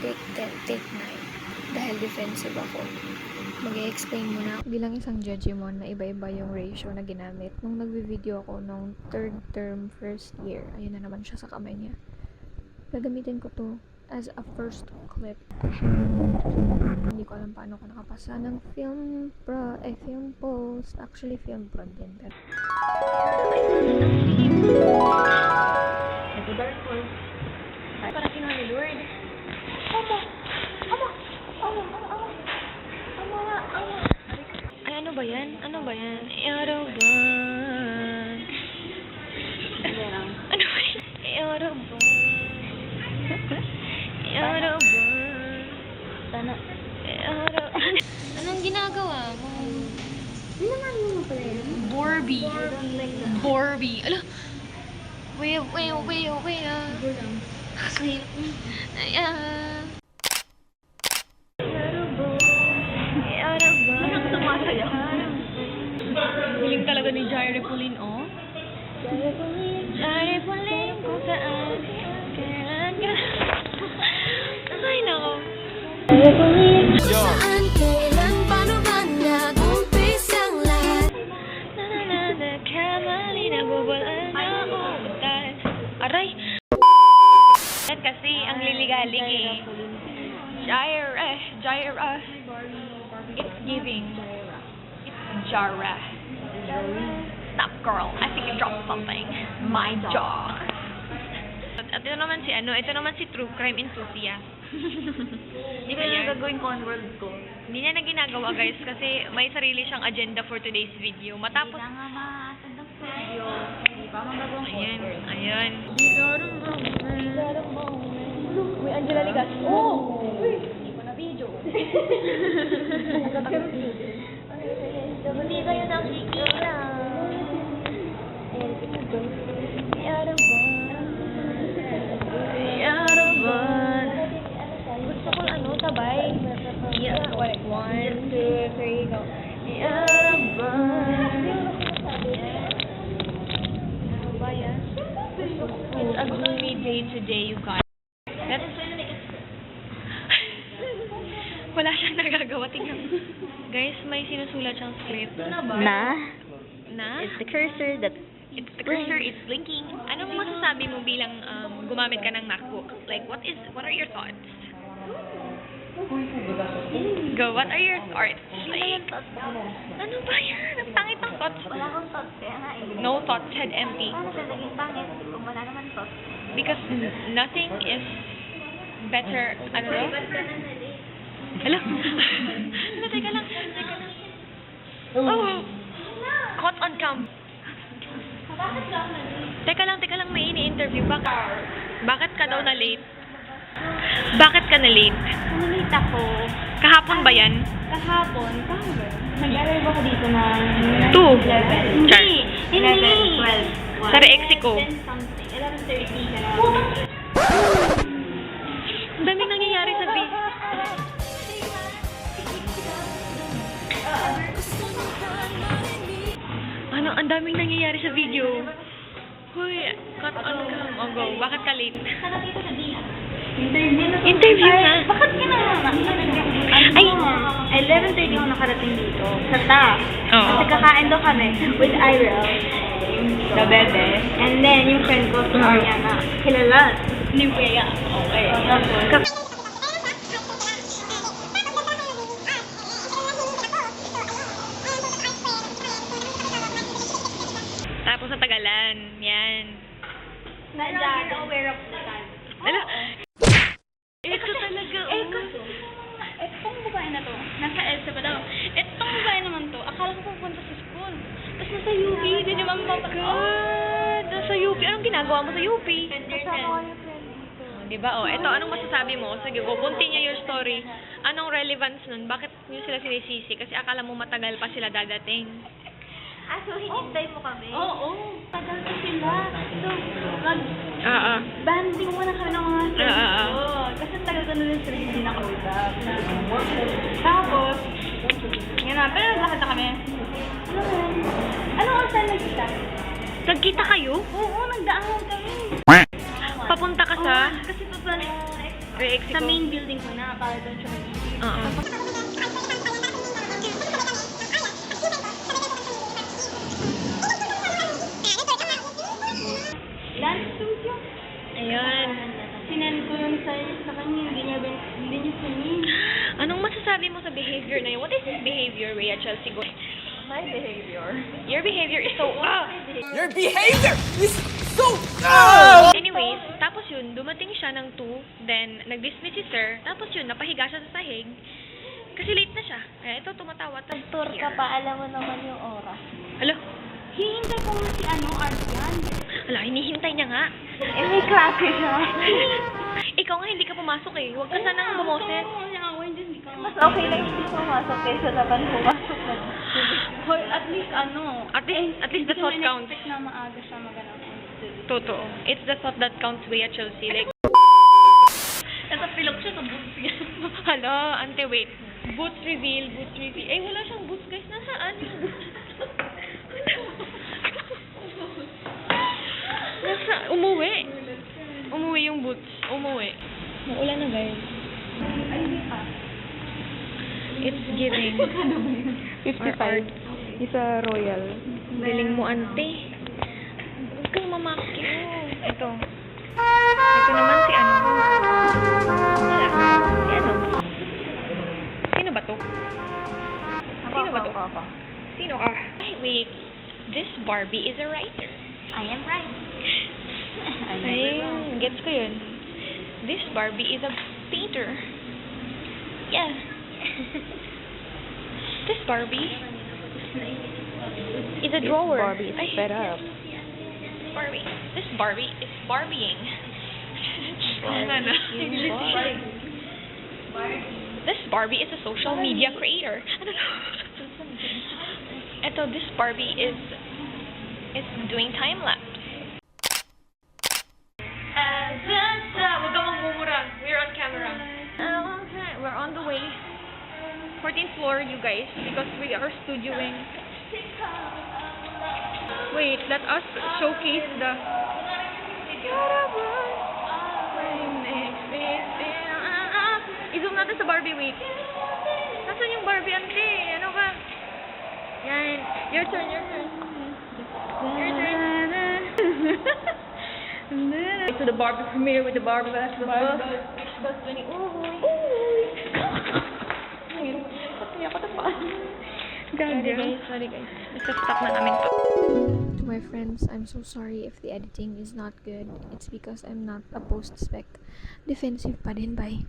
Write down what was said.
take 10, take 9. Dahil defensive ako. Mag-i-explain muna bilang isang judgemon na iba-iba yung ratio na ginamit. Nung nagvi-video ako nung third term, first year, ayun na naman siya sa kamay niya. Gagamitin ko to as a first clip. Hindi ko alam paano ko nakapasa ng film post. Actually, film prod din. Pero parang kinuha ni Lord. Ay, ano ba yan? Ano ba yan? Eroban. Ano ba yan? Eroban. Eroban. Sana. Eroban. Anong ginagawa mo? Ano mo pala yun? Borby. Borby. Ala. Wait. Sleep. Ayan. Galing talaga ni Jaire Pulin, oh. Jaire Pulin, kung saan. Ay, nako. Saan, kailan, paano ba nag-umpisang lahat? Kamali, nabubulan ako. Aray. Kasi ang liligalig eh. Jaira. It's giving. It's Jara. Stop, girl. I think you dropped something. My jaw. At ito naman si True Crime Enthusiast. Hindi ko yung gagawin conworld ko. Hindi niya na ginagawa, guys, kasi may sarili siyang agenda for today's video. Matapos... Hindi nga ma-attend ang studio. Hindi pa magagawang Ayan. Uy, Angela Ligas. Oh! Uy! Hindi ko na video. Hindi kayo nakikita. Yaraban. Gusto ko sabay. Yeah, like 1, 2, 3, go. Yaraban. It's a gloomy day today, you guys. Wala siyang nagagawa. Tingnan. Guys, may sinusulat siyang script. Na? Na? The cursor that... The cursor is blinking. Anong masasabi mo bilang gumamit ka ng MacBook? Like, what are your thoughts? Go, what are your thoughts? Like, ano ba yan? Ang pangit ng thoughts. Wala akong thoughts. Kaya nga eh. No thoughts, head empty. Paano siya naging pangit kung wala naman thoughts? Because nothing is better, ano daw? Hello? Hello, teka lang. Oh! Caught on cam. Teka lang, may ini-interview. Bakit ka daw na-late? Bakit ka na-late? Nalita ako. Kahapon ba yan? Kahapon. Paano ba? Nag-arrive ako dito na... 2. Char. Hindi. 12. Sa Reexico. 10 something. 11:30 na. Ang daming nangyayari sa ang daming nangyayari sa video. Hoy, cut on cam. Oh, go. Bakit ka late? Saan dito sa dia? Interview na. Bakit ka na? Ay! 11:30 ako nakarating dito. Sa staff. Oo. Kasi kakain daw kami with Irel. The bebe. And then, yung friend ko, si Ariana. Kilala. Ni Kuya. Okay. Tapos, Tapos sa Tagalan. Yan. nandiyan. Aware of the time. Ala. Ito talaga. Etong babae na to, nasa EDSA pa daw. Etong babae naman to, akala ko pupunta sa school. Tapos nasa UP, di naman God. Nasa UP. Anong ginagawa mo sa UP? Kasama ko yung friend dito. Diba? Oh, eto, anong masasabi mo? Sige, go, continue your story. Anong relevance nun? Bakit nyo sila sinisisi? Kasi akala mo matagal pa sila dadating. So hinintay mo kami? Oo. Tagal ko sila. So, Banding muna kami ng mga friends Oo. ko. Kasi tagal ko na rin sila hindi nakausap. Tapos, yun na, pero naglakad na kami. Ano oras tayo nagkita? Nagkita kayo? Oo, nagdaan kami. Papunta ka sa... Kasi papunta Re-exit Sa ko. main building ko na, para doon siya mag-iisip. Oo. Dance studio. Ayun. Sinend ko yun sa kanya, hindi niya sinend. Anong masasabi mo sa behavior na yun? What is his behavior, Rhea Chelsea? My behavior. Your behavior is so... Your behavior is so Anyways, tapos yun, dumating siya ng 2, then nag-dismiss si sir, tapos yun, napahiga siya sa sahig, kasi late na siya. Eh, ito, tumatawa. Tour ka pa, alam mo naman yung oras. Hala, Hihintay ko nga si Artian. hala, hinihintay niya nga. Eh, may klase siya. Ikaw nga, hindi ka pumasok eh. Huwag ka sanang bumoses. Mas okay lang hindi pumasok kaysa naman pumasok na. Hoy, at least At least the thought counts. expect na maaga siya magano'n. Totoo. It's the thought that counts, Rhea Chelsea. Like, Natapilok siya sa boots niya. hala, ante, wait. Boots reveal. Eh, wala siyang boots, guys. Nasaan yung boots? Umuwi yung boots. Umuwi. Maulan na, guys. It's giving. 55. Isa royal. Galing mo, ante. Huwag kang mamakyo. Ito. Ito naman si ano. Siya. Si ano. Sino ba to? Sino ba to? Sino ka? Ay, wait. This Barbie is a writer. I am right. Ay, gets ko yun. This Barbie is a painter. Yeah. This Barbie is a drawer. Barbie is Ay, fed up. Barbie. This Barbie is Barbieing. This Barbie is a social media creator. Ito, this Barbie is doing time lapse. Huwag kang magmumura. We're on camera. We're on the way. 14th floor, you guys, because we are studioing. Wait, let us showcase the... I-zoom natin sa Barbie, wait. Nasaan yung Barbie, ante? Ano ka? Yan. Your turn. Your turn. To the Barbie premiere with the Barbie basketball. Sorry guys. Nasa-stop na namin to. To my friends, I'm so sorry if the editing is not good. It's because I'm not a post-spec. Defensive pa din, bye.